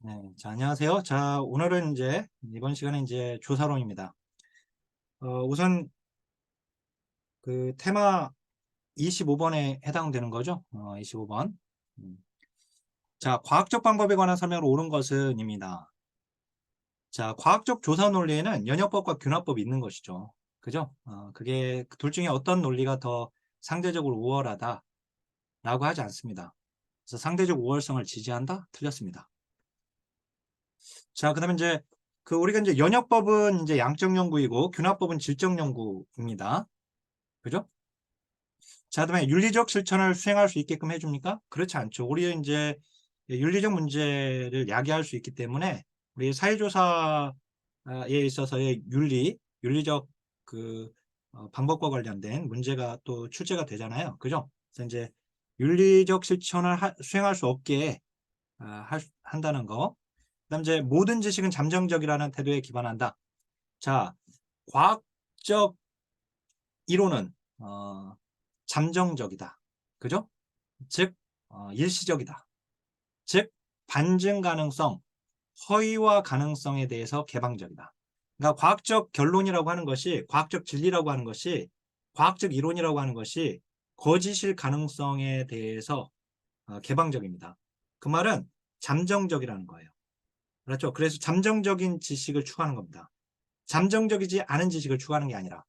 네, 자, 안녕하세요. 자, 오늘은 이번 시간에 조사론입니다. 우선 그 테마 25번에 해당되는 거죠. 25번. 자, 과학적 방법에 관한 설명을 옳은 것은입니다. 자, 과학적 조사 논리에는 연역법과 균합법이 있는 것이죠. 그죠? 그게 둘 중에 어떤 논리가 더 상대적으로 우월하다라고 하지 않습니다. 그래서 상대적 우월성을 지지한다? 틀렸습니다. 자, 그다음에 우리가 연역법은 양적 연구이고 균합법은 질적 연구입니다. 그죠? 자, 그다음에 윤리적 실천을 수행할 수 있게끔 해줍니까? 그렇지 않죠. 우리 윤리적 문제를 야기할 수 있기 때문에 우리 사회조사에 있어서의 윤리적 방법과 관련된 문제가 또 출제가 되잖아요. 그죠? 그래서 윤리적 실천을 수행할 수 없게 한다는 거. 그다음 모든 지식은 잠정적이라는 태도에 기반한다. 자, 과학적 이론은 잠정적이다. 그죠? 즉 일시적이다. 즉 반증 가능성, 허위와 가능성에 대해서 개방적이다. 그러니까 과학적 결론이라고 하는 것이, 과학적 진리라고 하는 것이, 과학적 이론이라고 하는 것이 거짓일 가능성에 대해서 개방적입니다. 그 말은 잠정적이라는 거예요. 그렇죠? 그래서 잠정적인 지식을 추구하는 겁니다. 잠정적이지 않은 지식을 추구하는 게 아니라.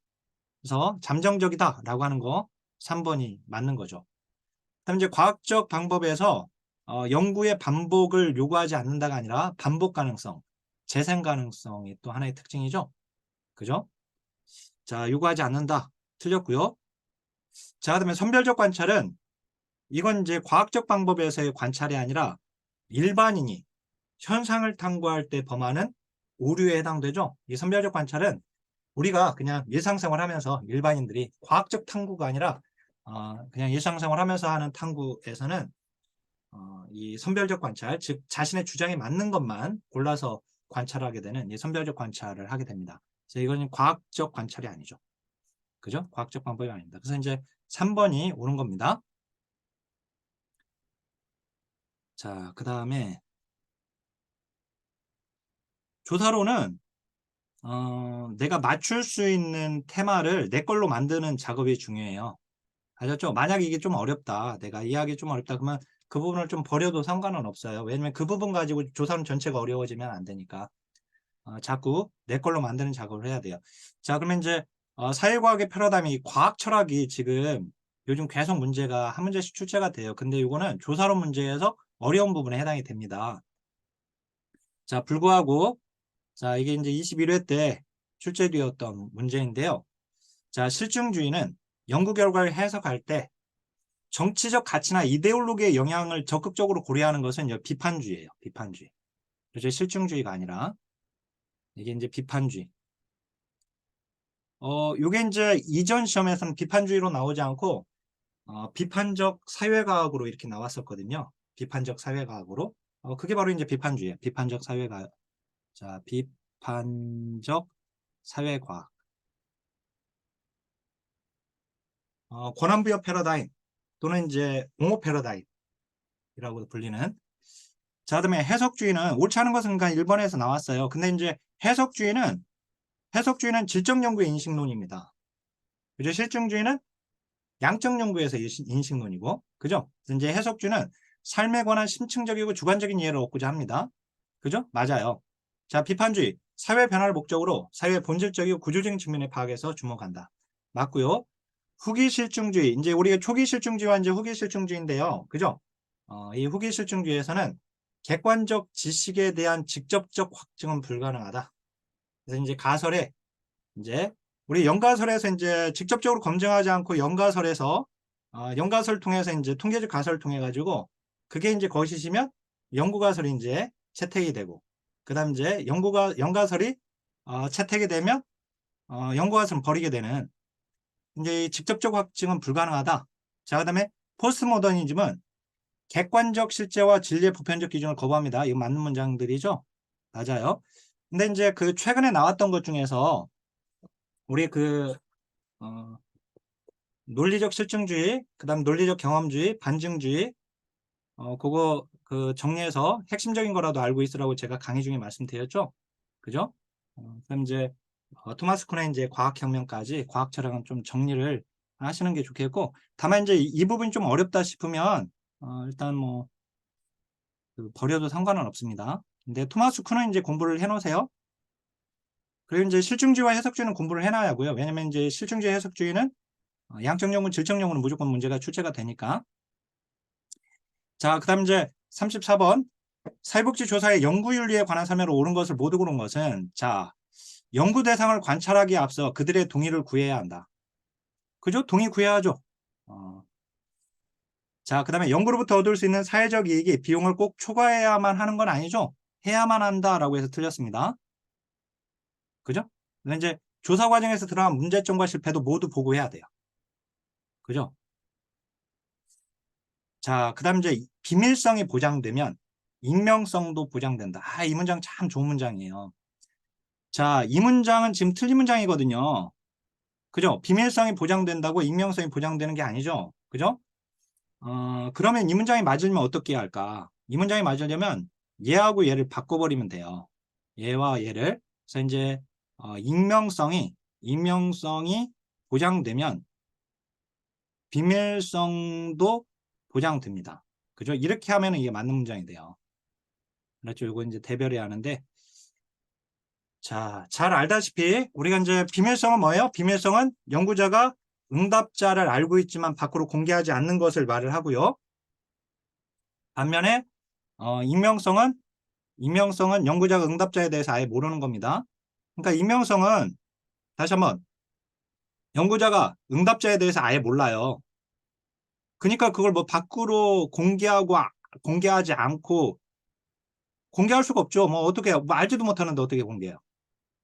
그래서 잠정적이다라고 하는 거 3번이 맞는 거죠. 그다음 과학적 방법에서 연구의 반복을 요구하지 않는다가 아니라 반복 가능성, 재생 가능성이 또 하나의 특징이죠. 그죠? 자, 요구하지 않는다. 틀렸고요. 자, 그다음에 선별적 관찰은 이건 과학적 방법에서의 관찰이 아니라 일반인이 현상을 탐구할 때 범하는 오류에 해당되죠. 이 선별적 관찰은 우리가 그냥 일상생활하면서 일반인들이 과학적 탐구가 아니라 그냥 일상생활하면서 하는 탐구에서는 이 선별적 관찰, 즉 자신의 주장에 맞는 것만 골라서 관찰하게 되는 이 선별적 관찰을 하게 됩니다. 그래서 이거는 과학적 관찰이 아니죠. 그죠? 과학적 방법이 아닙니다. 그래서 3번이 옳은 겁니다. 자, 그 다음에 조사로는 내가 맞출 수 있는 테마를 내 걸로 만드는 작업이 중요해요. 아셨죠? 만약 이게 좀 어렵다. 내가 이해하기 좀 어렵다. 그러면 그 부분을 좀 버려도 상관은 없어요. 왜냐면 그 부분 가지고 조사는 전체가 어려워지면 안 되니까. 자꾸 내 걸로 만드는 작업을 해야 돼요. 자, 그러면 사회과학의 패러다임이 과학 철학이 지금 요즘 계속 문제가 한 문제씩 출제가 돼요. 근데 이거는 조사론 문제에서 어려운 부분에 해당이 됩니다. 자, 불구하고 자, 이게 21회 때 출제되었던 문제인데요. 자, 실증주의는 연구 결과를 해석할 때 정치적 가치나 이데올로기의 영향을 적극적으로 고려하는 것은 비판주의예요. 비판주의. 그렇죠? 실증주의가 아니라 이게 비판주의. 요게 이전 시험에서는 비판주의로 나오지 않고 비판적 사회과학으로 이렇게 나왔었거든요. 비판적 사회과학으로. 그게 바로 비판주의예요. 비판적 사회과학. 자, 비판적 사회과학. 권한부여 패러다임 또는 옹호 패러다임이라고 불리는. 자, 그다음에 해석주의는 옳지 않은 것은 그러니까 1번에서 나왔어요. 근데 해석주의는 질적 연구의 인식론입니다. 그죠? 실증주의는 양적 연구에서 인식론이고, 그죠? 그래서 해석주는 삶에 관한 심층적이고 주관적인 이해를 얻고자 합니다. 그죠? 맞아요. 자, 비판주의, 사회 변화를 목적으로 사회의 본질적이고 구조적인 측면에 파악해서 주목한다. 맞고요. 후기 실증주의, 우리가 초기 실증주의와 후기 실증주의인데요. 그죠? 이 후기 실증주의에서는 객관적 지식에 대한 직접적 확증은 불가능하다. 그래서 가설에 우리 연가설에서 직접적으로 검증하지 않고 연가설에서 연가설 통해서 통계적 가설을 통해 가지고 그게 거짓이면 연구가설이 채택이 되고 그다음 연가설이 채택이 되면 연구가설은 버리게 되는 직접적 확증은 불가능하다. 자, 그다음에 포스트모더니즘은 객관적 실제와 진리의 보편적 기준을 거부합니다. 이거 맞는 문장들이죠? 맞아요. 근데 최근에 나왔던 것 중에서 우리 논리적 실증주의, 그다음 논리적 경험주의, 반증주의, 그거 그 정리해서 핵심적인 거라도 알고 있으라고 제가 강의 중에 말씀드렸죠. 그죠? 그럼 이제 토마스 쿤의 이제 과학혁명까지 과학 철학은 좀 정리를 하시는 게 좋겠고, 다만 이제 이 부분이 좀 어렵다 싶으면 일단 뭐 버려도 상관은 없습니다. 근데 토마스 쿤은 이제 공부를 해놓으세요. 그리고 이제 실증주의와 해석주의는 공부를 해놔야 하고요. 왜냐면 이제 실증주의 해석주의는 양적 요문, 질적 요문은 무조건 문제가 출제가 되니까. 자, 그 다음 이제 34번. 사회복지 조사의 연구윤리에 관한 설명으로 옳은 것을 모두 고른 것은, 자, 연구 대상을 관찰하기에 앞서 그들의 동의를 구해야 한다. 그죠? 동의 구해야죠. 자, 그 다음에 연구로부터 얻을 수 있는 사회적 이익이 비용을 꼭 초과해야만 하는 건 아니죠. 해야만 한다라고 해서 틀렸습니다. 그죠? 근데 이제 조사 과정에서 드러난 문제점과 실패도 모두 보고해야 돼요. 그죠? 자, 그 다음 이제 비밀성이 보장되면 익명성도 보장된다. 이 문장 참 좋은 문장이에요. 자, 이 문장은 지금 틀린 문장이거든요. 그죠? 비밀성이 보장된다고 익명성이 보장되는 게 아니죠. 그죠? 그러면 이 문장이 맞으려면 어떻게 해야 할까? 이 문장이 맞으려면 얘하고 얘를 바꿔버리면 돼요. 얘와 얘를. 그래서 이제 익명성이 보장되면 비밀성도 보장됩니다. 그죠? 이렇게 하면 이게 맞는 문장이 돼요. 그렇죠? 이거 이제 대별해야 하는데, 자, 잘 알다시피 우리가 이제 비밀성은 뭐예요? 비밀성은 연구자가 응답자를 알고 있지만 밖으로 공개하지 않는 것을 말을 하고요. 반면에 익명성은 연구자가 응답자에 대해서 아예 모르는 겁니다. 그러니까 익명성은 다시 한번 연구자가 응답자에 대해서 아예 몰라요. 그러니까 그걸 뭐 밖으로 공개하지 않고 공개할 수가 없죠. 뭐 어떻게 뭐 알지도 못하는데 어떻게 공개해요?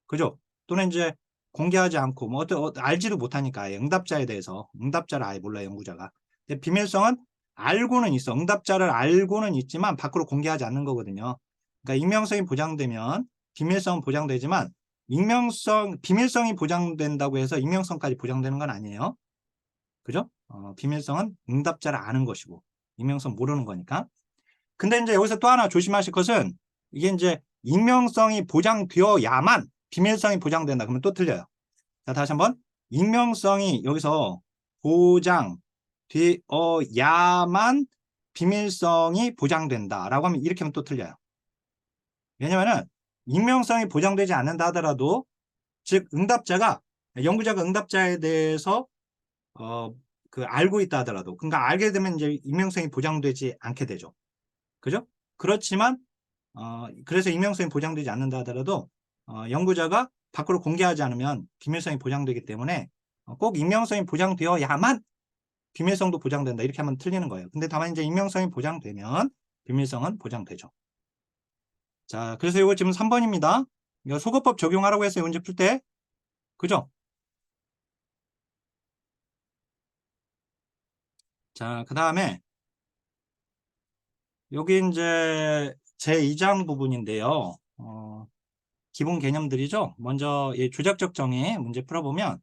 그죠? 또는 이제 공개하지 않고 뭐 알지도 못하니까 아예 응답자에 대해서 응답자를 아예 몰라요, 연구자가. 근데 비밀성은 알고는 있어. 응답자를 알고는 있지만 밖으로 공개하지 않는 거거든요. 그러니까 익명성이 보장되면 비밀성은 보장되지만 비밀성이 보장된다고 해서 익명성까지 보장되는 건 아니에요. 그죠? 비밀성은 응답자를 아는 것이고 익명성 모르는 거니까. 근데 이제 여기서 또 하나 조심하실 것은 이게 이제 익명성이 보장되어야만 비밀성이 보장된다. 그러면 또 틀려요. 자, 다시 한번. 익명성이 여기서 보장되어야만 비밀성이 보장된다라고 하면 이렇게 하면 또 틀려요. 왜냐면은 익명성이 보장되지 않는다 하더라도 즉 연구자가 응답자에 대해서 알고 있다 하더라도 그러니까 알게 되면 이제 익명성이 보장되지 않게 되죠. 그죠? 그렇지만 그래서 익명성이 보장되지 않는다 하더라도 연구자가 밖으로 공개하지 않으면 비밀성이 보장되기 때문에 꼭 익명성이 보장되어야만 비밀성도 보장된다. 이렇게 하면 틀리는 거예요. 근데 다만 이제 익명성이 보장되면 비밀성은 보장되죠. 자, 그래서 이거 지금 3번입니다. 이거 소거법 적용하라고 했어요. 문제 풀 때. 그죠? 자, 그 다음에 여기 이제 제2장 부분인데요. 기본 개념들이죠. 먼저 이 조작적 정의 문제 풀어보면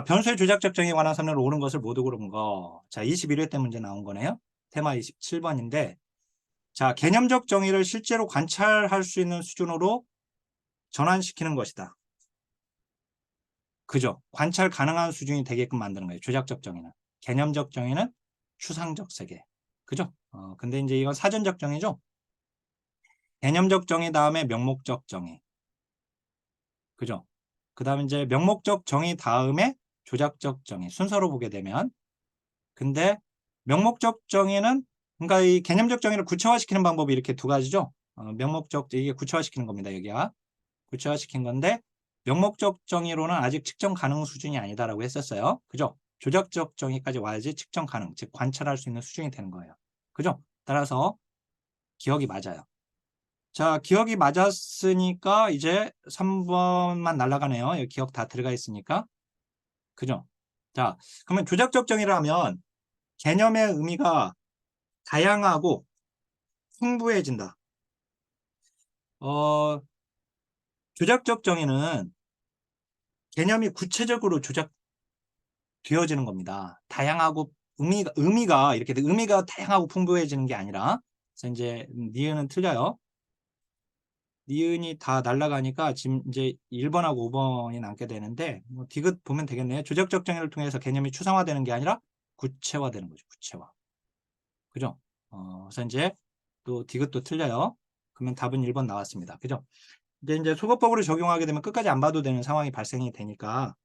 변수의 조작적 정의에 관한 선언을 옳은 것을 모두 고른 거. 자, 21회 때 문제 나온 거네요. 테마 27번인데 자, 개념적 정의를 실제로 관찰할 수 있는 수준으로 전환시키는 것이다. 그죠? 관찰 가능한 수준이 되게끔 만드는 거예요. 조작적 정의는. 개념적 정의는 추상적 세계. 그죠? 근데 이제 이건 사전적 정의죠? 개념적 정의 다음에 명목적 정의. 그죠? 그 다음에 이제 명목적 정의 다음에 조작적 정의. 순서로 보게 되면. 근데 명목적 정의는 그러니까 이 개념적 정의를 구체화시키는 방법이 이렇게 두 가지죠. 이게 구체화시키는 겁니다. 여기가. 구체화시킨 건데 명목적 정의로는 아직 측정 가능 수준이 아니다라고 했었어요. 그죠? 조작적 정의까지 와야지 측정 가능, 즉 관찰할 수 있는 수준이 되는 거예요. 그죠? 따라서 기억이 맞아요. 자, 기억이 맞았으니까 이제 3번만 날아가네요. 여기 기억 다 들어가 있으니까. 그죠? 자, 그러면 조작적 정의라면 개념의 의미가 다양하고 풍부해진다. 조작적 정의는 개념이 구체적으로 조작되어지는 겁니다. 다양하고 의미가 이렇게 의미가 다양하고 풍부해지는 게 아니라, 그래서 이제 니은은 틀려요. 니은이 다 날아가니까 지금 이제 1번하고 5번이 남게 되는데, 뭐 디귿 보면 되겠네요. 조적적 정의를 통해서 개념이 추상화되는 게 아니라 구체화되는 거죠. 구체화. 그죠? 그래서 이제 또 디귿도 틀려요. 그러면 답은 1번 나왔습니다. 그죠? 이제 소거법으로 적용하게 되면 끝까지 안 봐도 되는 상황이 발생이 되니까,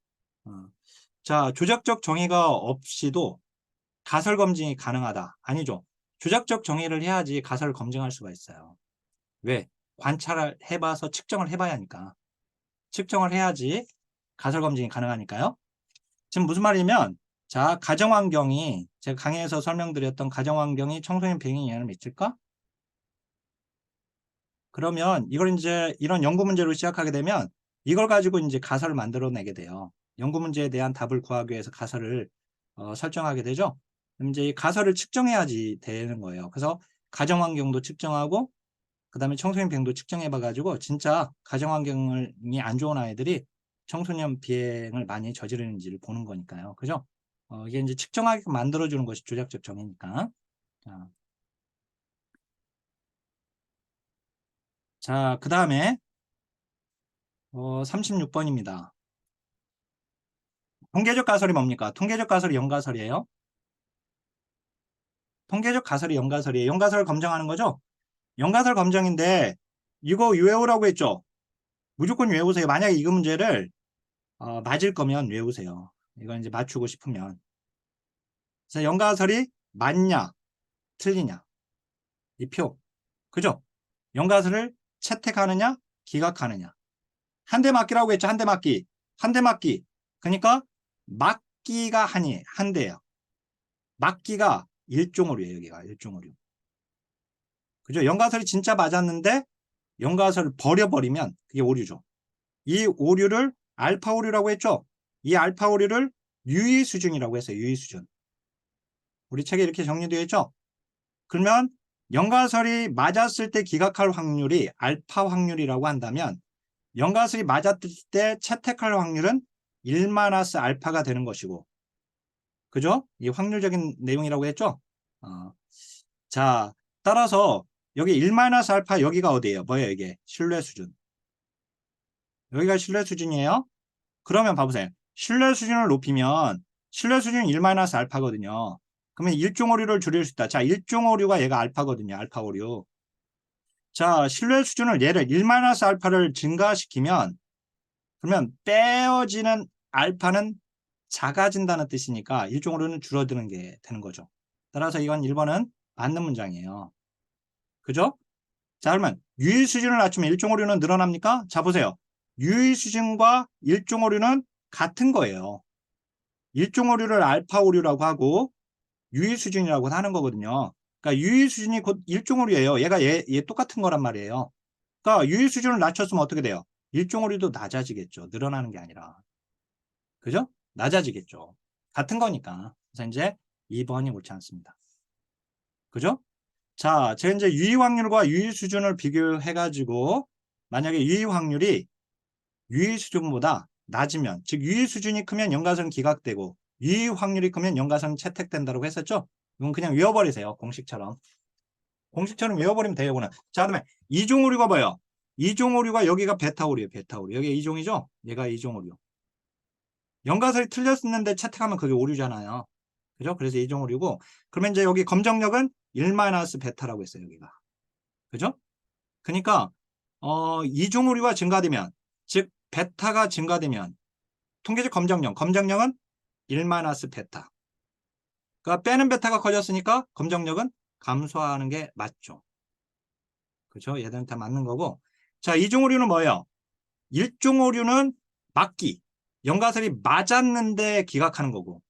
어. 자, 조작적 정의가 없이도 가설 검증이 가능하다. 아니죠. 조작적 정의를 해야지 가설을 검증할 수가 있어요. 왜? 관찰을 해봐서 측정을 해봐야 하니까. 측정을 해야지 가설 검증이 가능하니까요. 지금 무슨 말이냐면, 자, 가정환경이, 제가 강의에서 설명드렸던 가정환경이 청소년 병행에 영향을 미칠까? 그러면 이걸 이제 이런 연구 문제로 시작하게 되면 이걸 가지고 이제 가설을 만들어내게 돼요. 연구 문제에 대한 답을 구하기 위해서 가설을 설정하게 되죠. 그럼 이제 이 가설을 측정해야지 되는 거예요. 그래서 가정환경도 측정하고 그다음에 청소년 병도 측정해 봐가지고 진짜 가정환경이 안 좋은 아이들이 청소년 비행을 많이 저지르는지를 보는 거니까요. 그죠? 이게 이제 측정하게 만들어주는 것이 조작적 정의니까. 자, 그 다음에 36번입니다. 통계적 가설이 뭡니까? 통계적 가설이 연가설이에요. 통계적 가설이 연가설이에요. 연가설을 검증하는 거죠? 연가설 검증인데 이거 외우라고 했죠? 무조건 외우세요. 만약에 이 문제를 맞을 거면 외우세요. 이거 이제 맞추고 싶으면. 그래서 연가설이 맞냐, 틀리냐. 이 표. 그죠? 연가설을 채택하느냐, 기각하느냐. 한 대 맞기라고 했죠? 한 대 맞기. 한 대 맞기. 그러니까 맞기가 한 대예요. 맞기가 일종오류예요. 여기가 일종오류. 그죠? 연가설이 진짜 맞았는데 연가설을 버려버리면 그게 오류죠. 이 오류를 알파 오류라고 했죠? 이 알파 오류를 유의 수준이라고 했어요. 유의 수준. 우리 책에 이렇게 정리되어 있죠? 그러면 연가설이 맞았을 때 기각할 확률이 알파 확률이라고 한다면 연가설이 맞았을 때 채택할 확률은 1-알파가 되는 것이고 그죠? 이 확률적인 내용이라고 했죠? 자, 따라서 여기 1-알파 여기가 어디예요? 뭐예요 이게? 신뢰 수준. 여기가 신뢰 수준이에요. 그러면 봐보세요. 신뢰 수준을 높이면 신뢰 수준이 1-알파거든요. 그러면 일종 오류를 줄일 수 있다. 자, 일종 오류가 얘가 알파거든요. 알파 오류. 자, 신뢰 수준을 얘를 1-알파를 증가시키면 그러면 빼어지는 알파는 작아진다는 뜻이니까 일종 오류는 줄어드는 게 되는 거죠. 따라서 이건 1번은 맞는 문장이에요. 그죠? 자, 그러면 유의 수준을 낮추면 일종 오류는 늘어납니까? 자, 보세요. 유의 수준과 일종 오류는 같은 거예요. 일종 오류를 알파 오류라고 하고 유의 수준이라고 하는 거거든요. 그러니까 유의 수준이 곧 일종 오류예요. 얘가 얘 똑같은 거란 말이에요. 그러니까 유의 수준을 낮췄으면 어떻게 돼요? 일종 오류도 낮아지겠죠. 늘어나는 게 아니라. 그죠? 낮아지겠죠. 같은 거니까. 그래서 이제 2번이 옳지 않습니다. 그죠? 자, 제가 이제 유의 확률과 유의 수준을 비교해가지고 만약에 유의 확률이 유의 수준보다 낮으면, 즉 유의 수준이 크면 연가설은 기각되고 유의 확률이 크면 연가설은 채택된다고 했었죠? 이건 그냥 외워버리세요. 공식처럼. 공식처럼 외워버리면 돼요. 이거는. 자, 그다음에 이종 오류가 뭐예요? 이종 오류가 여기가 베타 오류예요. 베타 오류. 여기가 이종이죠? 얘가 이종 오류. 연가설이 틀렸는데 채택하면 그게 오류잖아요. 그죠? 그래서 이종 오류고 그러면 이제 여기 검정력은 1-베타라고 했어요. 여기가. 그죠? 그러니까 이종 오류가 증가되면 즉 베타가 증가되면 통계적 검정력은 1-베타. 그러니까 빼는 베타가 커졌으니까 검정력은 감소하는 게 맞죠. 그죠? 얘들은 다 맞는 거고. 자, 이종 오류는 뭐예요? 일종 오류는 맞기. 연가설이 맞았는데 기각하는 거고.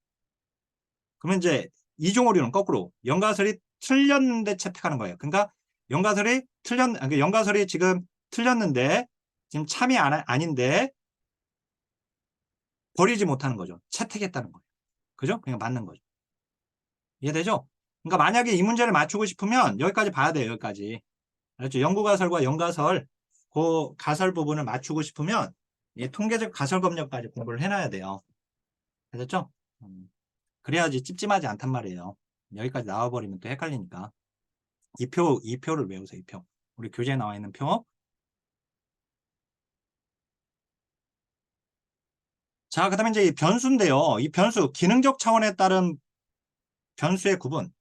그러면 이제 이종 오류는 거꾸로 연가설이 틀렸는데 채택하는 거예요. 그러니까 연가설이 지금 틀렸는데 지금 참이 아닌데 버리지 못하는 거죠. 채택했다는 거예요. 그죠? 그냥 맞는 거죠. 이해되죠? 그러니까 만약에 이 문제를 맞추고 싶으면 여기까지 봐야 돼요. 여기까지. 알았죠? 연구가설과 연가설 그 가설 부분을 맞추고 싶으면 이 통계적 가설 검역까지 공부를 해놔야 돼요. 알았죠? 그래야지 찝찝하지 않단 말이에요. 여기까지 나와버리면 또 헷갈리니까. 이 표를 외우세요. 이 표. 우리 교재에 나와 있는 표. 자, 그 다음에 이제 이 변수인데요. 이 변수, 기능적 차원에 따른 변수의 구분.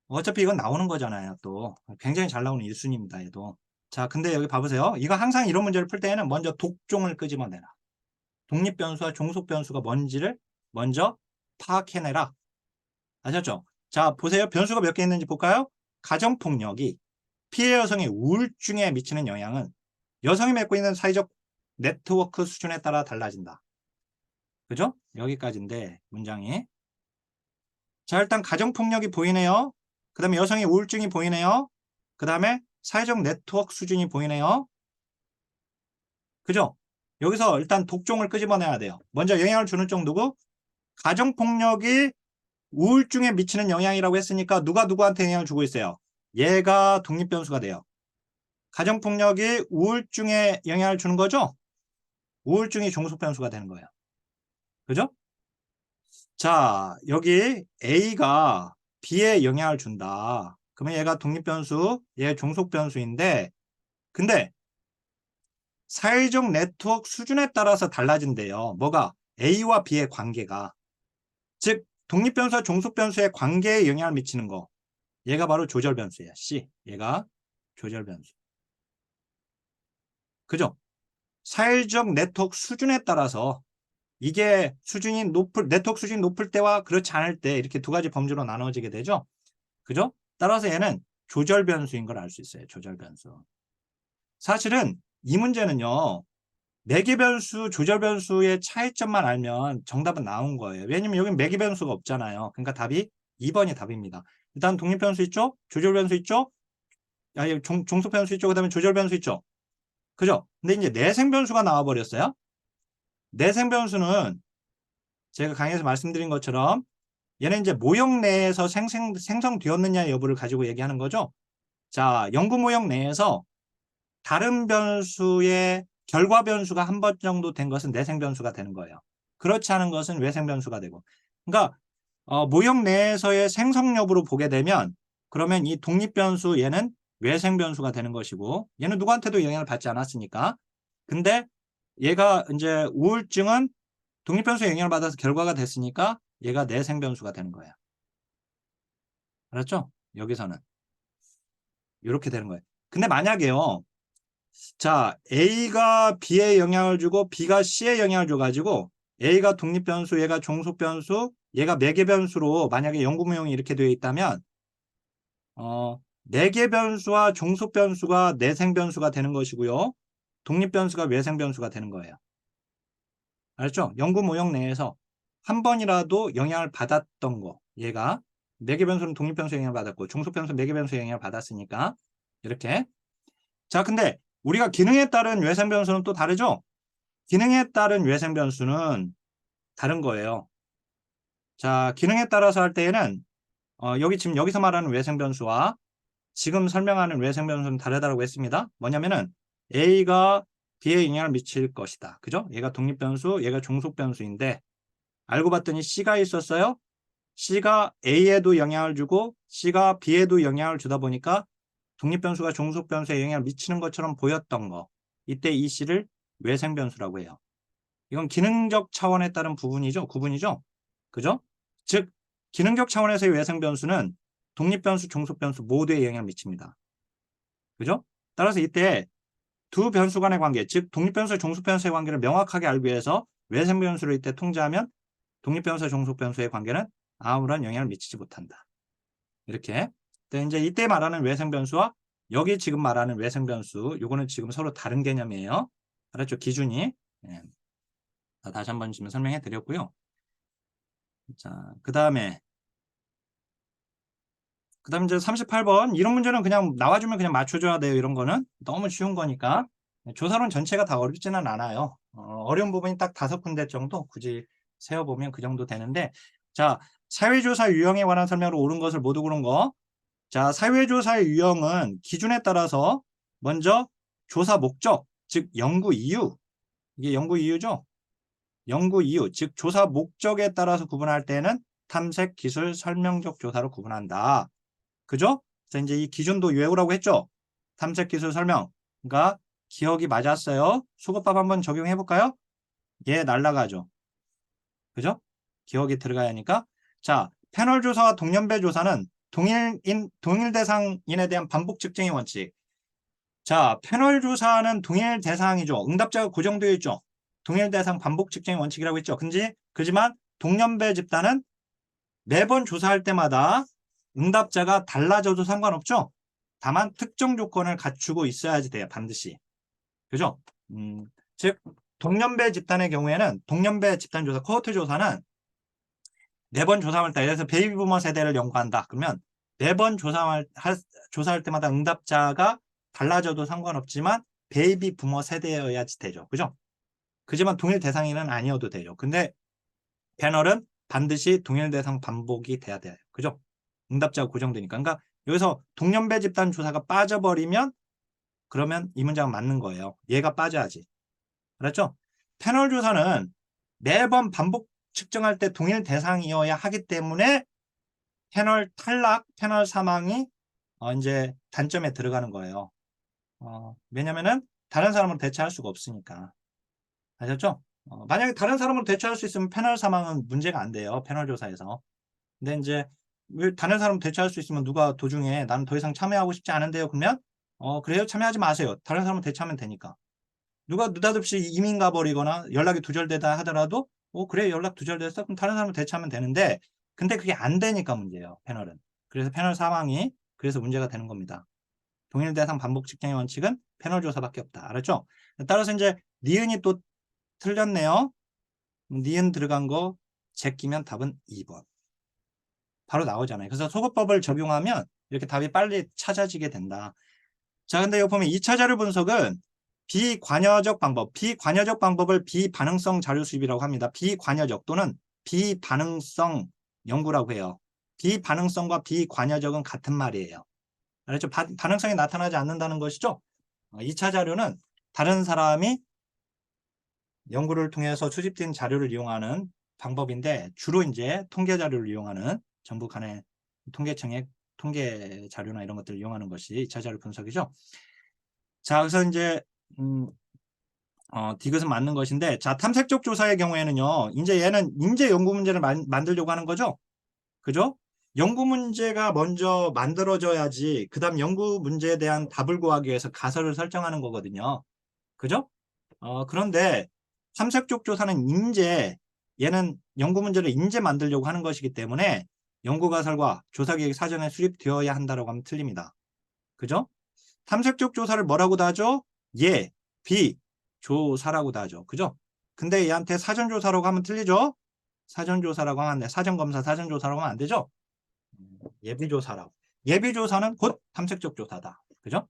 어차피 이건 나오는 거잖아요. 또 굉장히 잘 나오는 1순위입니다. 얘도. 자, 근데 여기 봐보세요. 이거 항상 이런 문제를 풀 때에는 먼저 독종을 끄집어내라. 독립변수와 종속변수가 뭔지를 먼저 파악해내라. 아셨죠? 자, 보세요. 변수가 몇 개 있는지 볼까요? 가정폭력이 피해 여성의 우울증에 미치는 영향은 여성이 맺고 있는 사회적 네트워크 수준에 따라 달라진다. 그죠? 여기까지인데 문장이. 자, 일단 가정폭력이 보이네요. 그 다음에 여성의 우울증이 보이네요. 그 다음에 사회적 네트워크 수준이 보이네요. 그죠? 여기서 일단 독종을 끄집어내야 돼요. 먼저 영향을 주는 쪽 누구? 가정폭력이 우울증에 미치는 영향이라고 했으니까 누가 누구한테 영향을 주고 있어요? 얘가 독립변수가 돼요. 가정폭력이 우울증에 영향을 주는 거죠? 우울증이 종속변수가 되는 거예요. 그죠? 자, 여기 A가 B에 영향을 준다. 그러면 얘가 독립변수, 얘 종속변수인데, 근데 사회적 네트워크 수준에 따라서 달라진대요. 뭐가? A와 B의 관계가. 즉, 독립변수와 종속변수의 관계에 영향을 미치는 거. 얘가 바로 조절변수예요. C. 얘가 조절변수. 그죠? 사회적 네트워크 수준에 따라서 이게 네트워크 수준이 높을 때와 그렇지 않을 때 이렇게 두 가지 범주로 나눠지게 되죠. 그죠? 따라서 얘는 조절 변수인 걸 알 수 있어요. 조절 변수. 사실은 이 문제는요. 매개 변수, 조절 변수의 차이점만 알면 정답은 나온 거예요. 왜냐면 여기 매개 변수가 없잖아요. 그러니까 답이 2번이 답입니다. 일단 독립 변수 있죠? 조절 변수 있죠? 종속 변수 있죠? 그다음에 조절 변수 있죠? 그죠? 근데 이제 내생 변수가 나와 버렸어요. 내생 변수는 제가 강의에서 말씀드린 것처럼 얘는 이제 모형 내에서 생성되었느냐 여부를 가지고 얘기하는 거죠. 자, 연구 모형 내에서 다른 변수의 결과 변수가 한 번 정도 된 것은 내생 변수가 되는 거예요. 그렇지 않은 것은 외생 변수가 되고. 그러니까 모형 내에서의 생성 여부로 보게 되면 그러면 이 독립 변수 얘는 외생 변수가 되는 것이고 얘는 누구한테도 영향을 받지 않았으니까. 근데 얘가 이제 우울증은 독립 변수에 영향을 받아서 결과가 됐으니까 얘가 내생 변수가 되는 거예요. 알았죠? 여기서는 이렇게 되는 거예요. 근데 만약에요. 자, A가 B에 영향을 주고 B가 C에 영향을 줘가지고 A가 독립변수, 얘가 종속변수, 얘가 매개변수로 만약에 연구모형이 이렇게 되어 있다면 매개변수와 종속변수가 내생변수가 되는 것이고요. 독립변수가 외생변수가 되는 거예요. 알았죠? 연구모형 내에서 한 번이라도 영향을 받았던 거 얘가 매개변수는 독립변수에 영향을 받았고 종속변수는 매개변수에 영향을 받았으니까 이렇게 자, 근데 우리가 기능에 따른 외생 변수는 또 다르죠? 기능에 따른 외생 변수는 다른 거예요. 자, 기능에 따라서 할 때에는 지금 여기서 말하는 외생 변수와 지금 설명하는 외생 변수는 다르다고 했습니다. 뭐냐면은 A가 B에 영향을 미칠 것이다. 그죠? 얘가 독립 변수, 얘가 종속 변수인데 알고 봤더니 C가 있었어요. C가 A에도 영향을 주고 C가 B에도 영향을 주다 보니까 독립변수가 종속변수에 영향을 미치는 것처럼 보였던 거. 이때 이 C를 외생변수라고 해요. 이건 기능적 차원에 따른 구분이죠. 그죠? 즉, 기능적 차원에서의 외생변수는 독립변수, 종속변수 모두에 영향을 미칩니다. 그죠? 따라서 이때 두 변수 간의 관계, 즉 독립변수와 종속변수의 관계를 명확하게 알기 위해서 외생변수를 이때 통제하면 독립변수와 종속변수의 관계는 아무런 영향을 미치지 못한다. 이렇게. 이제 이때 말하는 외생변수와 여기 지금 말하는 외생변수, 요거는 지금 서로 다른 개념이에요. 알았죠? 기준이. 예. 다시 한번 지금 설명해 드렸고요. 자, 그 다음에 이제 38번. 이런 문제는 그냥 나와주면 그냥 맞춰줘야 돼요. 이런 거는. 너무 쉬운 거니까. 조사론 전체가 다 어렵지는 않아요. 어려운 부분이 딱 5군데 정도 굳이 세어보면 그 정도 되는데. 자, 사회조사 유형에 관한 설명으로 옳은 것을 모두 고른 거. 자, 사회조사의 유형은 기준에 따라서 먼저 조사 목적, 즉 연구 이유. 이게 연구 이유죠. 연구 이유, 즉 조사 목적에 따라서 구분할 때는 탐색 기술 설명적 조사로 구분한다. 그죠? 그래서 이제 이 기준도 외우라고 했죠? 탐색 기술 설명. 그러니까 기억이 맞았어요. 수급법 한번 적용해 볼까요? 얘 날라가죠. 그죠? 기억이 들어가야 하니까. 자, 패널 조사와 동년배 조사는 동일 대상인에 대한 반복 측정의 원칙. 자, 패널 조사는 동일 대상이죠. 응답자가 고정되어 있죠. 동일 대상 반복 측정의 원칙이라고 했죠. 그지만 동년배 집단은 매번 조사할 때마다 응답자가 달라져도 상관없죠. 다만 특정 조건을 갖추고 있어야지 돼요. 반드시. 그죠? 즉 동년배 집단의 경우에는 동년배 집단 조사, 코호트 조사는 매번 조사할 때, 예를 들어서 베이비부머 세대를 연구한다. 그러면 매번 조사할 때마다 응답자가 달라져도 상관없지만 베이비부머 세대여야지 되죠. 그죠? 그지만 동일 대상인은 아니어도 되죠. 근데 패널은 반드시 동일 대상 반복이 돼야 돼요. 그죠? 응답자가 고정되니까. 그러니까 여기서 동년배 집단 조사가 빠져버리면 그러면 이 문장은 맞는 거예요. 얘가 빠져야지. 알았죠? 패널 조사는 매번 반복 측정할 때 동일 대상이어야 하기 때문에 패널 탈락, 패널 사망이 이제 단점에 들어가는 거예요. 왜냐면은 다른 사람으로 대체할 수가 없으니까. 아셨죠? 만약에 다른 사람으로 대체할 수 있으면 패널 사망은 문제가 안 돼요. 패널 조사에서. 근데 이제 다른 사람 대체할 수 있으면 누가 도중에 나는 더 이상 참여하고 싶지 않은데요. 그러면 그래요? 참여하지 마세요. 다른 사람은 대체하면 되니까. 누가 느닷없이 이민 가버리거나 연락이 두절되다 하더라도 그래 연락 두절됐어? 그럼 다른 사람을 대체하면 되는데 근데 그게 안 되니까 문제예요. 패널은. 그래서 패널 사망이 그래서 문제가 되는 겁니다. 동일 대상 반복 측정의 원칙은 패널 조사밖에 없다. 알았죠? 따라서 이제 니은이 또 틀렸네요. 니은 들어간 거 제끼면 답은 2번. 바로 나오잖아요. 그래서 소거법을 적용하면 이렇게 답이 빨리 찾아지게 된다. 자, 근데 여기 보면 2차 자료 분석은 비관여적 방법을 비반응성 자료 수입이라고 합니다. 비관여적 또는 비반응성 연구라고 해요. 비반응성과 비관여적은 같은 말이에요. 알았죠? 반응성이 나타나지 않는다는 것이죠. 2차 자료는 다른 사람이 연구를 통해서 수집된 자료를 이용하는 방법인데 주로 이제 통계 자료를 이용하는 정부 간의 통계청의 통계 자료나 이런 것들을 이용하는 것이 2차 자료 분석이죠. 자, 그래서 이제 디귿은 맞는 것인데, 자, 탐색적 조사의 경우에는요, 이제 얘는 인재 연구 문제를 만들려고 하는 거죠. 그죠? 연구 문제가 먼저 만들어져야지, 그 다음 연구 문제에 대한 답을 구하기 위해서 가설을 설정하는 거거든요. 그죠? 그런데 탐색적 조사는 얘는 연구 문제를 만들려고 하는 것이기 때문에 연구 가설과 조사 계획 사전에 수립되어야 한다고 하면 틀립니다. 그죠? 탐색적 조사를 뭐라고도 하죠? 비조사라고도 하죠. 그죠? 근데 얘한테 사전조사라고 하면 틀리죠? 사전조사라고 하면 안 돼. 사전검사, 사전조사라고 하면 안 되죠? 예비조사라고. 예비조사는 곧 탐색적 조사다. 그죠?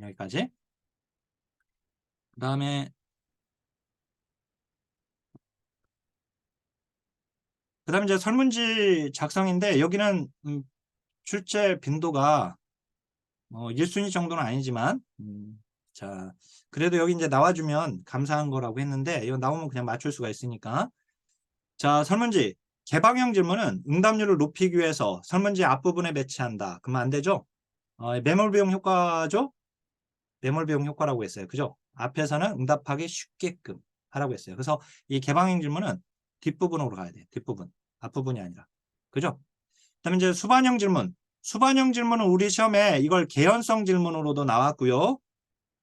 여기까지. 그 다음에 이제 설문지 작성인데 여기는 출제 빈도가 1순위 정도는 아니지만 자 그래도 여기 이제 나와주면 감사한 거라고 했는데 이거 나오면 그냥 맞출 수가 있으니까 자 설문지 개방형 질문은 응답률을 높이기 위해서 설문지 앞부분에 배치한다. 그러면 안 되죠? 매몰 비용 효과죠? 매몰 비용 효과라고 했어요. 그죠? 앞에서는 응답하기 쉽게끔 하라고 했어요. 그래서 이 개방형 질문은 뒷부분으로 가야 돼요. 뒷부분. 앞부분이 아니라. 그죠? 그다음에 이제 수반형 질문. 수반형 질문은 우리 시험에 이걸 개연성 질문으로도 나왔고요.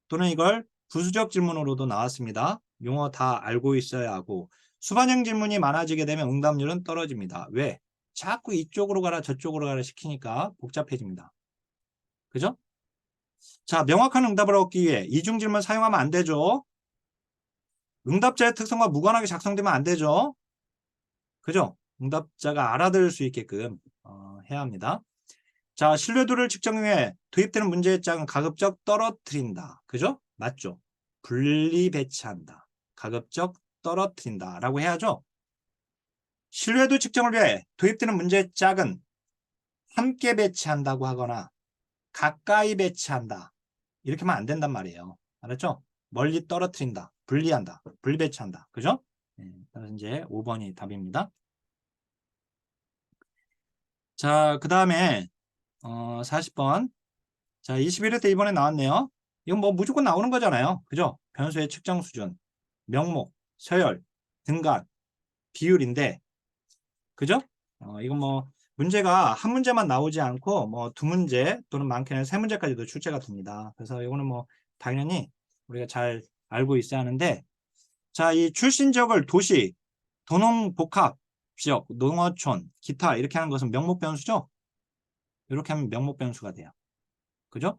또는 이걸 부수적 질문으로도 나왔습니다. 용어 다 알고 있어야 하고 수반형 질문이 많아지게 되면 응답률은 떨어집니다. 왜? 자꾸 이쪽으로 가라 저쪽으로 가라 시키니까 복잡해집니다. 그죠? 자, 명확한 응답을 얻기 위해 이중 질문 사용하면 안 되죠. 응답자의 특성과 무관하게 작성되면 안 되죠. 그죠? 응답자가 알아들을 수 있게끔 해야 합니다. 자, 신뢰도를 측정 위해 도입되는 문제의 짝은 가급적 떨어뜨린다. 그죠? 맞죠? 분리 배치한다. 가급적 떨어뜨린다. 라고 해야죠. 신뢰도 측정을 위해 도입되는 문제의 짝은 함께 배치한다고 하거나 가까이 배치한다. 이렇게 하면 안 된단 말이에요. 알았죠? 멀리 떨어뜨린다. 분리한다. 분리 배치한다. 그죠? 네, 따라서 이제 5번이 답입니다. 자, 그 다음에 40번. 자, 21회 때 이번에 나왔네요. 이건 뭐 무조건 나오는 거잖아요. 그죠? 변수의 측정 수준, 명목, 서열, 등간, 비율인데, 그죠? 이건 뭐 문제가 한 문제만 나오지 않고 뭐 두 문제 또는 많게는 세 문제까지도 출제가 됩니다. 그래서 이거는 뭐 당연히 우리가 잘 알고 있어야 하는데, 자, 이 출신 지역을 도시, 도농복합 지역, 농어촌, 기타 이렇게 하는 것은 명목 변수죠? 이렇게 하면 명목 변수가 돼요. 그죠?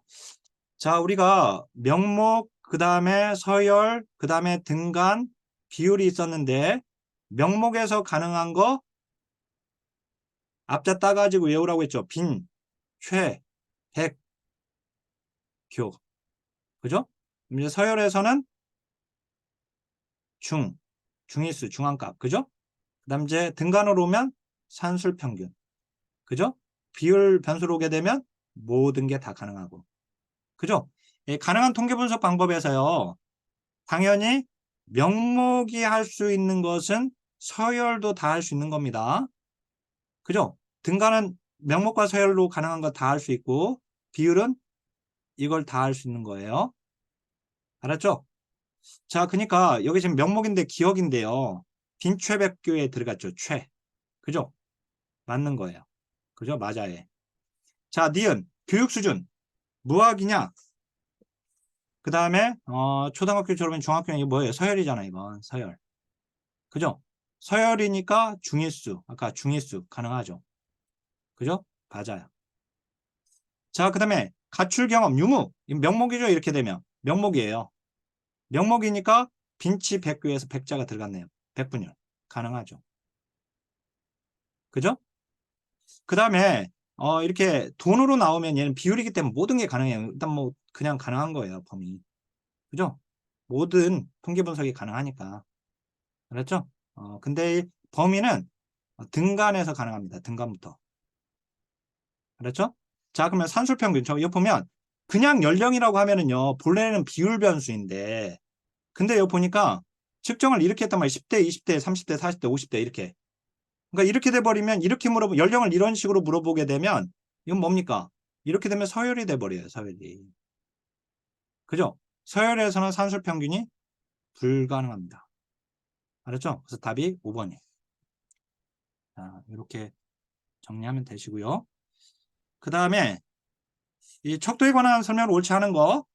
자, 우리가 명목, 그 다음에 서열, 그 다음에 등간, 비율이 있었는데 명목에서 가능한 거 앞자 따가지고 외우라고 했죠. 빈, 최, 백, 교. 그죠? 이제 서열에서는 중, 중위수, 중앙값. 그죠? 그 다음 이제 등간으로 오면 산술평균. 그죠? 비율 변수로 오게 되면 모든 게 다 가능하고. 그죠? 가능한 통계 분석 방법에서요. 당연히 명목이 할 수 있는 것은 서열도 다 할 수 있는 겁니다. 그죠? 등간은 명목과 서열로 가능한 거 다 할 수 있고 비율은 이걸 다 할 수 있는 거예요. 알았죠? 자, 그러니까 여기 지금 명목인데 기억인데요. 빈최백교에 들어갔죠. 최. 그죠? 맞는 거예요. 그죠? 맞아요. 자, 니은 교육 수준 무학이냐? 그 다음에 초등학교 졸업인 중학교는 이거 뭐예요? 서열이잖아, 이건 서열. 그죠? 서열이니까 중위수. 아까 중위수 가능하죠. 그죠? 맞아요. 자, 그 다음에 가출 경험 유무. 명목이죠. 이렇게 되면 명목이에요. 명목이니까 빈치 백교에서 백자가 들어갔네요. 백분율 가능하죠. 그죠? 그 다음에 이렇게 돈으로 나오면 얘는 비율이기 때문에 모든 게 가능해요. 일단 뭐 그냥 가능한 거예요. 범위. 그죠? 모든 통계 분석이 가능하니까. 그렇죠? 근데 이 범위는 등간에서 가능합니다. 등간부터. 그렇죠? 자, 그러면 산술평균. 저 여기 보면 그냥 연령이라고 하면은요. 본래는 비율 변수인데 근데 여기 보니까 측정을 이렇게 했단 말이에요. 10대, 20대, 30대, 40대, 50대 이렇게. 그러니까 이렇게 돼버리면 이렇게 연령을 이런 식으로 물어보게 되면 이건 뭡니까? 이렇게 되면 서열이 돼버려요. 서열이. 그죠? 서열에서는 산술평균이 불가능합니다. 알았죠? 그래서 답이 5번이에요. 자, 이렇게 정리하면 되시고요. 그 다음에 이 척도에 관한 설명을 옳지 않은 거.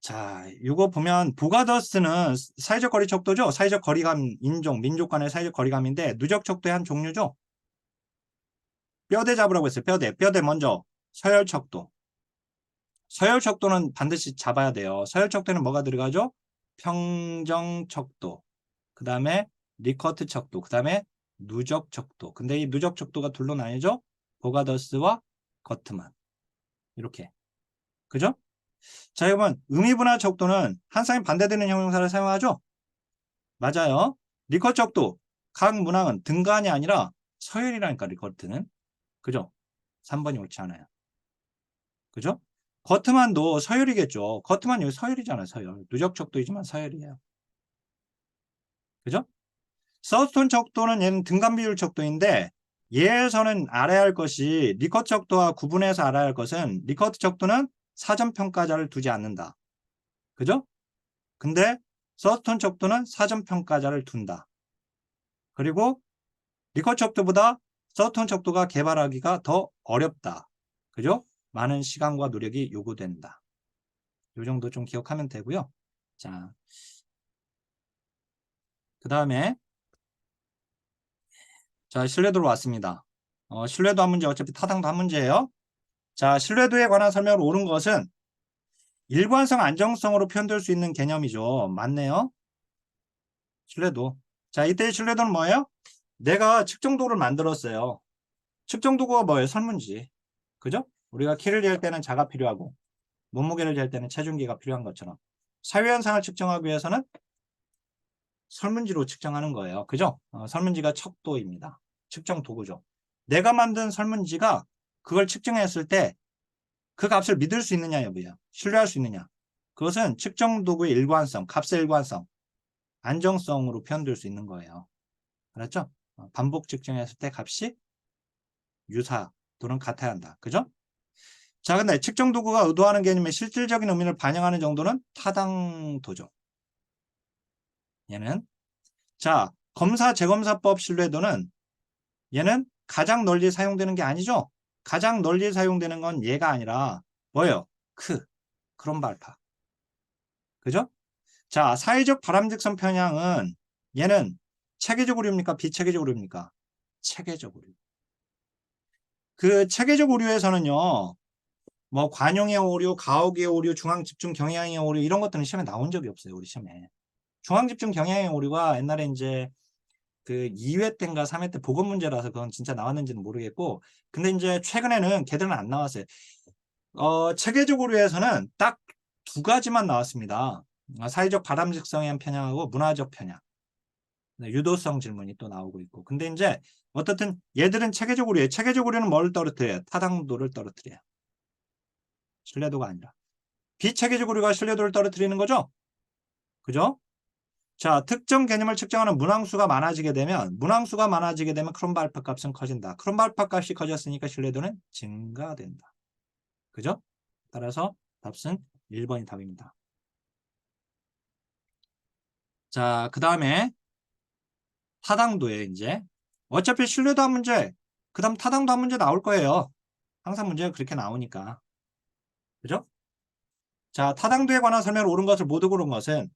자, 이거 보면 보가더스는 사회적 거리 척도죠. 사회적 거리감, 인종, 민족 간의 사회적 거리감인데 누적 척도의 한 종류죠. 뼈대 잡으라고 했어요. 뼈대 먼저 서열 척도. 서열 척도는 반드시 잡아야 돼요. 서열 척도는 뭐가 들어가죠? 평정 척도. 그 다음에 리커트 척도. 그 다음에 누적 척도. 근데 이 누적 척도가 둘로 나뉘죠. 보가더스와 거트만. 이렇게. 그죠? 자, 여러분 의미분화 척도는 한 쌍이 반대되는 형용사를 사용하죠? 맞아요. 리커트 척도. 각 문항은 등간이 아니라 서열이라니까 리커트는. 그죠? 3번이 옳지 않아요. 그죠? 거트만도 서열이겠죠. 거트만 여기 서열이잖아요. 서열. 누적 척도이지만 서열이에요. 그죠? 서스톤 척도는 얘는 등간 비율 척도인데 얘에서는 알아야 할 것이 리커트 척도와 구분해서 알아야 할 것은 리커트 척도는 사전평가자를 두지 않는다. 그죠? 근데 서스톤 척도는 사전평가자를 둔다. 그리고 리커트 척도보다 서스톤 척도가 개발하기가 더 어렵다. 그죠? 많은 시간과 노력이 요구된다. 이 정도 좀 기억하면 되고요. 자, 그 다음에 자, 신뢰도로 왔습니다. 신뢰도 한 문제, 어차피 타당도 한 문제예요. 자, 신뢰도에 관한 설명을 옳은 것은 일관성, 안정성으로 표현될 수 있는 개념이죠. 맞네요. 신뢰도. 자, 이때의 신뢰도는 뭐예요? 내가 측정도를 만들었어요. 측정도구가 뭐예요? 설문지. 그죠? 우리가 키를 잴 때는 자가 필요하고 몸무게를 잴 때는 체중계가 필요한 것처럼 사회현상을 측정하기 위해서는 설문지로 측정하는 거예요. 그죠? 설문지가 척도입니다. 측정 도구죠. 내가 만든 설문지가 그걸 측정했을 때 그 값을 믿을 수 있느냐 여부야. 신뢰할 수 있느냐. 그것은 측정 도구의 일관성, 값의 일관성, 안정성으로 표현될 수 있는 거예요. 알았죠? 반복 측정했을 때 값이 유사 또는 같아야 한다. 그죠? 자, 근데 측정 도구가 의도하는 개념의 실질적인 의미를 반영하는 정도는 타당도죠. 얘는. 자, 검사 재검사법 신뢰도는 얘는 가장 널리 사용되는 게 아니죠. 가장 널리 사용되는 건 얘가 아니라 뭐예요? 크롬바 알파. 그죠? 자, 사회적 바람직선 편향은 얘는 체계적 오류입니까? 비체계적 오류입니까? 체계적 오류. 그 체계적 오류에서는요. 뭐 관용의 오류, 가혹의 오류, 중앙집중 경향의 오류 이런 것들은 시험에 나온 적이 없어요. 우리 시험에. 중앙집중 경향의 오류가 옛날에 이제 그 2회 때인가 3회 때 보건 문제라서 그건 진짜 나왔는지는 모르겠고 근데 이제 최근에는 걔들은 안 나왔어요. 체계적 오류에서는 딱 두 가지만 나왔습니다. 사회적 바람직성의 편향하고 문화적 편향. 유도성 질문이 또 나오고 있고. 근데 이제 어떻든 얘들은 체계적 오류예요. 체계적 오류는 뭘 떨어뜨려요? 타당도를 떨어뜨려요. 신뢰도가 아니라. 비체계적 오류가 신뢰도를 떨어뜨리는 거죠? 그죠? 자, 특정 개념을 측정하는 문항수가 많아지게 되면 크롬바 알파 값은 커진다. 크롬바 알파 값이 커졌으니까 신뢰도는 증가된다. 그죠? 따라서 답은 1번이 답입니다. 자, 그 다음에 타당도에 이제 어차피 신뢰도 한 문제, 그 다음 타당도 한 문제 나올 거예요. 항상 문제가 그렇게 나오니까. 그죠? 자, 타당도에 관한 설명을 옳은 것을 모두 고른 것은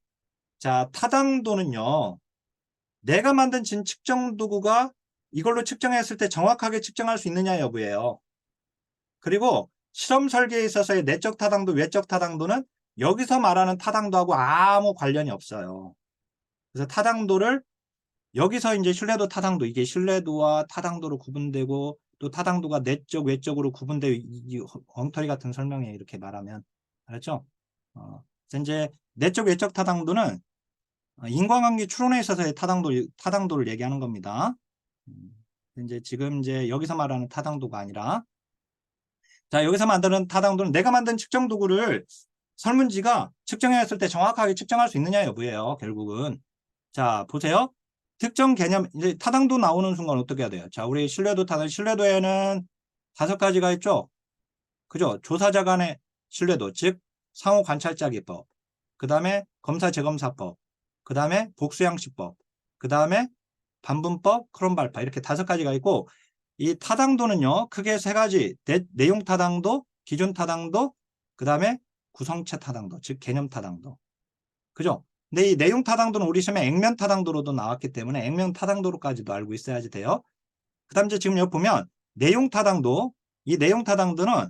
자, 타당도는요. 내가 만든 진 측정 도구가 이걸로 측정했을 때 정확하게 측정할 수 있느냐 여부예요. 그리고 실험 설계에 있어서의 내적 타당도, 외적 타당도는 여기서 말하는 타당도하고 아무 관련이 없어요. 그래서 타당도를 여기서 이제 신뢰도 타당도, 이게 신뢰도와 타당도로 구분되고 또 타당도가 내적, 외적으로 구분되고 이 엉터리 같은 설명에 이렇게 말하면 알았죠? 그래서 이제 내적, 외적 타당도는 인과관계 추론에 있어서의 타당도를 얘기하는 겁니다. 이제 지금 이제 여기서 말하는 타당도가 아니라 자, 여기서 만드는 타당도는 내가 만든 측정 도구를 설문지가 측정했을 때 정확하게 측정할 수 있느냐 여부예요. 결국은. 자, 보세요. 특정 개념, 이제 타당도 나오는 순간 어떻게 해야 돼요? 자, 우리 신뢰도에는 5가지가 있죠? 그죠? 조사자 간의 신뢰도, 즉, 상호 관찰자 기법. 그 다음에 검사 재검사법. 그 다음에 복수양식법. 그 다음에 반분법, 크롬발파. 이렇게 5가지가 있고, 이 타당도는요, 크게 3가지. 내용 타당도, 기준 타당도, 그 다음에 구성체 타당도, 즉, 개념 타당도. 그죠? 근데 이 내용 타당도는 우리 시험에 액면 타당도로도 나왔기 때문에 액면 타당도로까지도 알고 있어야지 돼요. 그 다음 이제 지금 여기 보면 내용 타당도, 이 내용 타당도는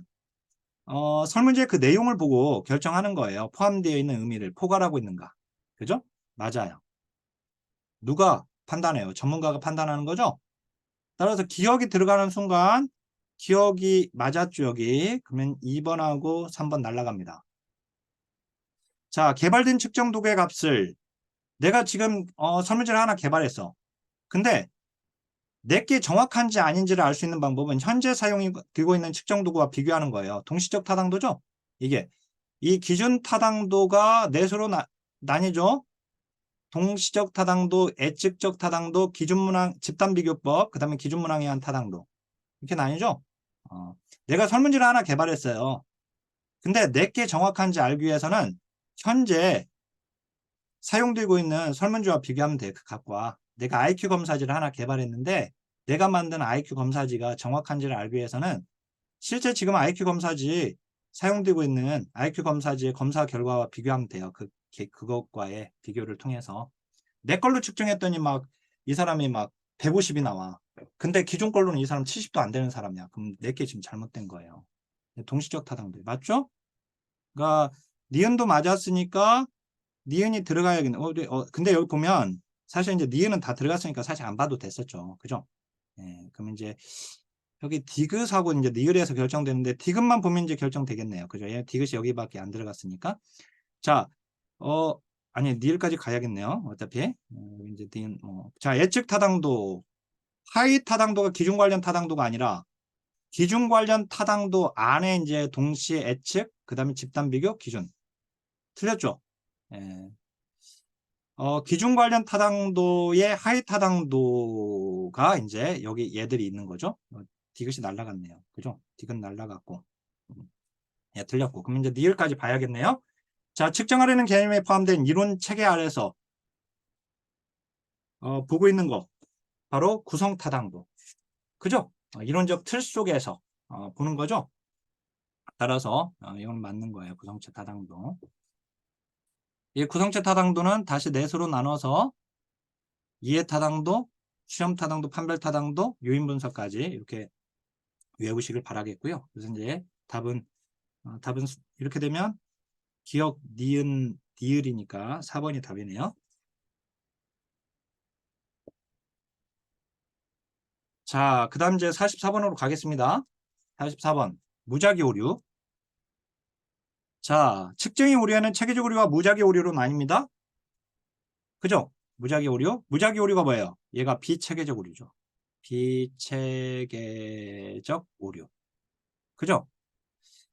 설문지의 그 내용을 보고 결정하는 거예요. 포함되어 있는 의미를 포괄하고 있는가. 그죠? 맞아요. 누가 판단해요? 전문가가 판단하는 거죠? 따라서 기억이 들어가는 순간 기억이 맞았죠, 여기. 그러면 2번하고 3번 날아갑니다. 자, 개발된 측정 도구의 값을 내가 지금 설문지를 하나 개발했어. 근데 내게 정확한지 아닌지를 알 수 있는 방법은 현재 사용되고 있는 측정 도구와 비교하는 거예요. 동시적 타당도죠? 이게 이 기준 타당도가 넷으로 나뉘죠. 동시적 타당도, 예측적 타당도, 기준문항, 집단비교법, 그 다음에 기준문항에 의한 타당도. 이렇게 나뉘죠. 내가 설문지를 하나 개발했어요. 근데 내게 정확한지 알기 위해서는 현재 사용되고 있는 설문지와 비교하면 돼. 그 값과. 내가 IQ 검사지를 하나 개발했는데 내가 만든 IQ 검사지가 정확한지를 알기 위해서는 실제 지금 IQ 검사지 사용되고 있는 IQ 검사지의 검사 결과와 비교하면 돼요. 그것과의 비교를 통해서. 내 걸로 측정했더니 막 이 사람이 막 150이 나와. 근데 기존 걸로는 이 사람 70도 안 되는 사람이야. 그럼 내게 지금 잘못된 거예요. 동시적 타당도. 맞죠? 그러니까 니은도 맞았으니까 니은이 들어가야겠네. 근데 여기 보면 사실 이제 니은은 다 들어갔으니까 사실 안 봐도 됐었죠. 그죠? 예, 그러면 이제 여기 디귿하고 이제 니을에서 결정되는데 디귿만 보면 이제 결정되겠네요. 그죠? 얘 디귿이 여기밖에 안 들어갔으니까. 자, 아니 니을까지 가야겠네요. 어차피 이제 니은 자, 예측 타당도, 하위 타당도가 기준 관련 타당도가 아니라 기준 관련 타당도 안에 이제 동시에 예측, 그다음에 집단 비교 기준. 틀렸죠? 예. 기준 관련 타당도의 하위 타당도가 이제 여기 얘들이 있는 거죠. 디귿이 날라갔네요. 그죠? 디귿 날라갔고. 예, 틀렸고. 그럼 이제 니을까지 봐야겠네요. 자, 측정하려는 개념에 포함된 이론 체계 아래서 보고 있는 거 바로 구성 타당도. 그죠? 이론적 틀 속에서 보는 거죠. 따라서 이건 맞는 거예요. 구성체 타당도. 이 구성체 타당도는 다시 넷으로 나눠서 이해 타당도, 수렴 타당도, 판별 타당도, 요인 분석까지 이렇게 외우시길 바라겠고요. 그래서 이제 답은 이렇게 되면 기억 니은 니을이니까 4번이 답이네요. 자, 그 다음 이제 44번으로 가겠습니다. 44번 무작위 오류. 자, 측정이 오류에는 체계적 오류와 무작위 오류로 나뉩니다. 그죠? 무작위 오류. 무작위 오류가 뭐예요? 얘가 비체계적 오류죠. 비체계적 오류. 그죠?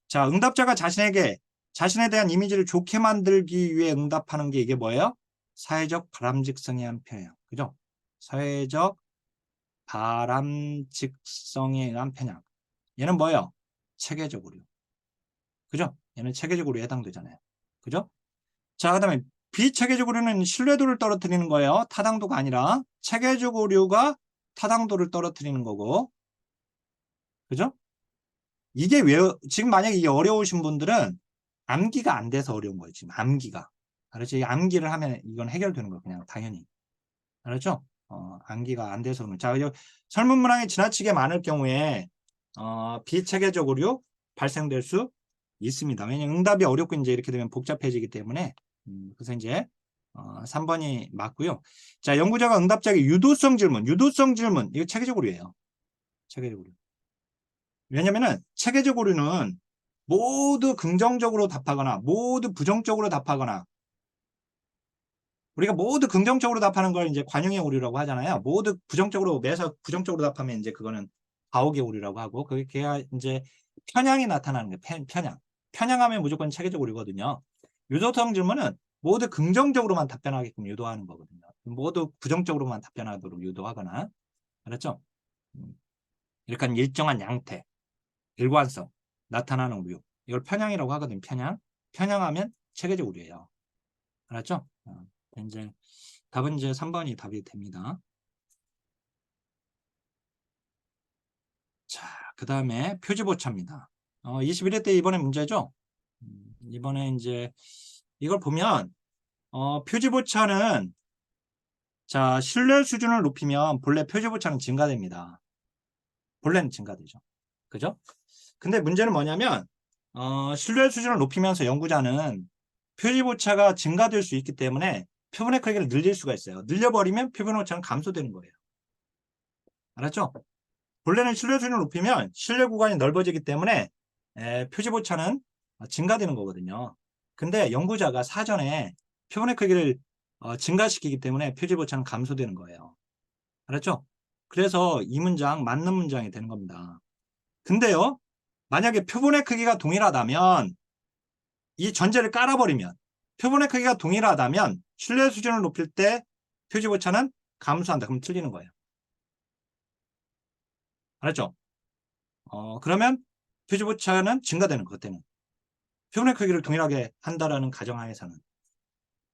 자, 응답자가 자신에 대한 이미지를 좋게 만들기 위해 응답하는 게 이게 뭐예요? 사회적 바람직성에 의한 편향. 그죠? 사회적 바람직성에 의한 편향. 얘는 뭐예요? 체계적 오류. 그죠? 얘는 체계적 오류에 해당되잖아요. 그죠? 자, 그 다음에 비체계적 오류는 신뢰도를 떨어뜨리는 거예요. 타당도가 아니라 체계적 오류가 타당도를 떨어뜨리는 거고. 그죠? 이게 왜 지금 만약에 이게 어려우신 분들은 암기가 안 돼서 어려운 거예요. 지금 암기가. 알았죠? 암기를 하면 이건 해결되는 거예요. 그냥 당연히. 알았죠? 암기가 안 돼서 그런. 자, 설문 문항이 지나치게 많을 경우에 비체계적 오류 발생될 수 있습니다. 왜냐면 응답이 어렵고 이제 이렇게 되면 복잡해지기 때문에 그래서 이제 3번이 맞고요. 자, 연구자가 응답자에게 유도성 질문 이거 체계적 오류예요. 체계적 오류. 왜냐면은 체계적 오류는 모두 긍정적으로 답하거나 모두 부정적으로 답하거나 우리가 모두 긍정적으로 답하는 걸 이제 관용의 오류라고 하잖아요. 모두 부정적으로 매서 부정적으로 답하면 이제 그거는 가혹의 오류라고 하고 그게 이제 편향이 나타나는 거예요. 편향. 편향하면 무조건 체계적 오류거든요. 유도성 질문은 모두 긍정적으로만 답변하게끔 유도하는 거거든요. 모두 부정적으로만 답변하도록 유도하거나 알았죠? 이렇게 일정한 양태, 일관성 나타나는 오류. 이걸 편향이라고 하거든요. 편향. 편향하면 체계적 오류예요. 알았죠? 이제 답은 이제 3번이 답이 됩니다. 자, 그 다음에 표지보차입니다. 21회 때 이번에 문제죠? 이번에 이제 이걸 보면 표지보차는 자, 신뢰 수준을 높이면 본래 표지보차는 증가됩니다. 본래는 증가되죠. 그죠? 근데 문제는 뭐냐면 신뢰 수준을 높이면서 연구자는 표지보차가 증가될 수 있기 때문에 표본의 크기를 늘릴 수가 있어요. 늘려버리면 표본 오차는 감소되는 거예요. 알았죠? 본래는 신뢰 수준을 높이면 신뢰 구간이 넓어지기 때문에 표지보차는 증가되는 거거든요. 근데 연구자가 사전에 표본의 크기를 증가시키기 때문에 표지보차는 감소되는 거예요. 알았죠? 그래서 이 문장 맞는 문장이 되는 겁니다. 근데요, 만약에 표본의 크기가 동일하다면 이 전제를 깔아버리면 표본의 크기가 동일하다면 신뢰 수준을 높일 때 표지보차는 감소한다. 그럼 틀리는 거예요. 알았죠? 그러면 표지보차는 증가되는 것 때는 표본의 크기를 동일하게 한다라는 가정하에서는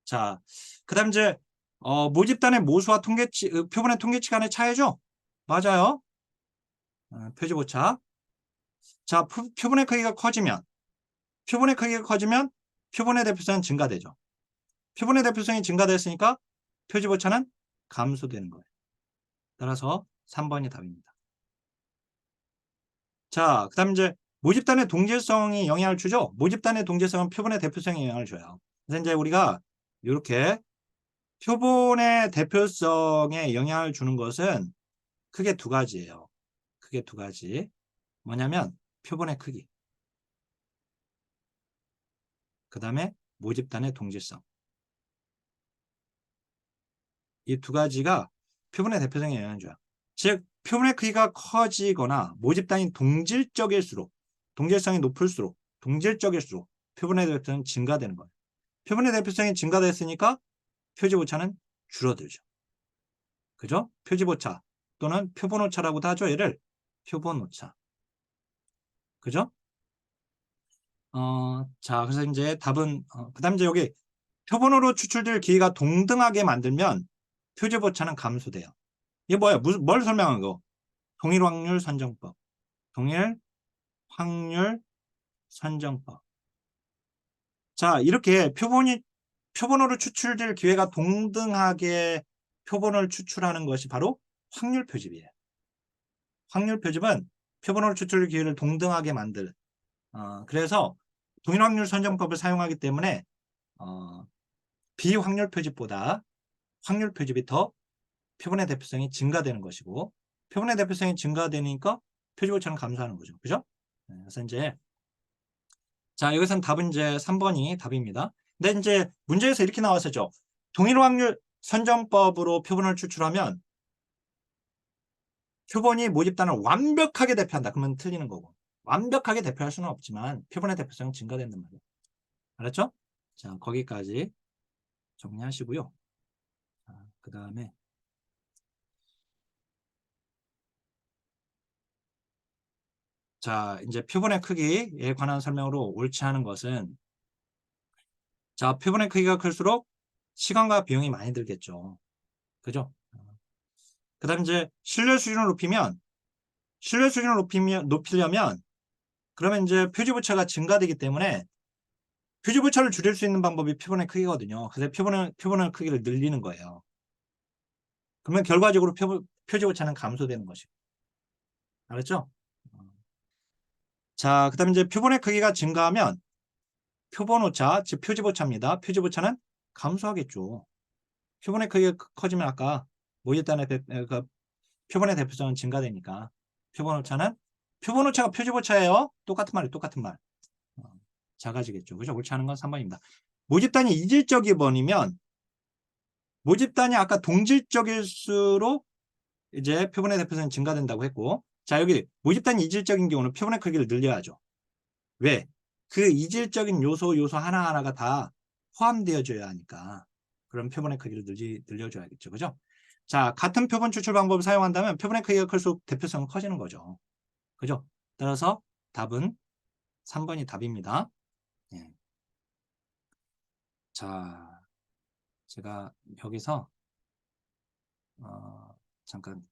자, 그 다음 이제 모집단의 모수와 통계치 표본의 통계치 간의 차이죠? 맞아요. 표지보차. 자, 표본의 크기가 커지면 표본의 대표성은 증가되죠. 표본의 대표성이 증가됐으니까 표지보차는 감소되는 거예요. 따라서 3번이 답입니다. 자, 그 다음 이제 모집단의 동질성이 영향을 주죠. 모집단의 동질성은 표본의 대표성에 영향을 줘요. 그래서 이제 우리가 이렇게 표본의 대표성에 영향을 주는 것은 크게 두 가지예요. 크게 두 가지. 뭐냐면 표본의 크기. 그 다음에 모집단의 동질성. 이 두 가지가 표본의 대표성에 영향을 줘요. 즉 표본의 크기가 커지거나 모집단이 동질성이 높을수록 동질적일수록 표본의 대표성은 증가되는 거예요. 표본의 대표성이 증가됐으니까 표지오차는 줄어들죠. 그죠? 표지오차 또는 표본오차라고도 하죠. 얘를 표본오차. 그죠? 자, 그래서 이제 답은, 그 다음 이제 여기 표본으로 추출될 기회가 동등하게 만들면 표지오차는 감소돼요. 이게 뭐야? 뭘 설명한 거? 동일 확률 선정법. 동일 확률 선정법. 자, 이렇게 표본으로 추출될 기회가 동등하게 표본을 추출하는 것이 바로 확률 표집이에요. 확률 표집은 표본으로 추출될 기회를 동등하게 그래서 동일 확률 선정법을 사용하기 때문에 비확률 표집보다 확률 표집이 더 표본의 대표성이 증가되는 것이고, 표본의 대표성이 증가되니까 표집 오차는 감소하는 거죠. 그죠? 그래서 이제 자, 여기서는 답은 이제 3번이 답입니다. 근데 이제 문제에서 이렇게 나왔었죠. 동일 확률 선정법으로 표본을 추출하면 표본이 모집단을 완벽하게 대표한다. 그러면 틀리는 거고. 완벽하게 대표할 수는 없지만 표본의 대표성은 증가된단 말이에요. 알았죠? 자, 거기까지 정리하시고요. 그 다음에 자, 이제 표본의 크기에 관한 설명으로 옳지 않은 것은, 자, 표본의 크기가 클수록 시간과 비용이 많이 들겠죠. 그죠? 그 다음 이제 신뢰 수준을 높이려면 그러면 이제 표지부차가 증가되기 때문에 표지부차를 줄일 수 있는 방법이 표본의 크기거든요. 그래서 표본의 크기를 늘리는 거예요. 그러면 결과적으로 표지부차는 감소되는 것이고. 알았죠? 자, 그 다음에 이제 표본의 크기가 증가하면 표본오차, 즉 표지오차입니다. 표지오차는 감소하겠죠. 표본의 크기가 커지면 아까 모집단의 표본의 대표성은 증가되니까 표본오차가 표지오차예요. 똑같은 말이에요. 똑같은 말. 작아지겠죠. 그죠? 옳지 않은 건 3번입니다. 모집단이 이질적이 번이면 모집단이 아까 동질적일수록 이제 표본의 대표성이 증가된다고 했고, 자, 여기 모집단이 이질적인 경우는 표본의 크기를 늘려야죠. 왜? 그 이질적인 요소 하나하나가 다 포함되어져야 하니까. 그럼 표본의 크기를 늘려줘야겠죠. 그죠? 자, 같은 표본 추출 방법을 사용한다면 표본의 크기가 클수록 대표성은 커지는 거죠. 그죠? 따라서 답은 3번이 답입니다. 예. 자, 제가 여기서 잠깐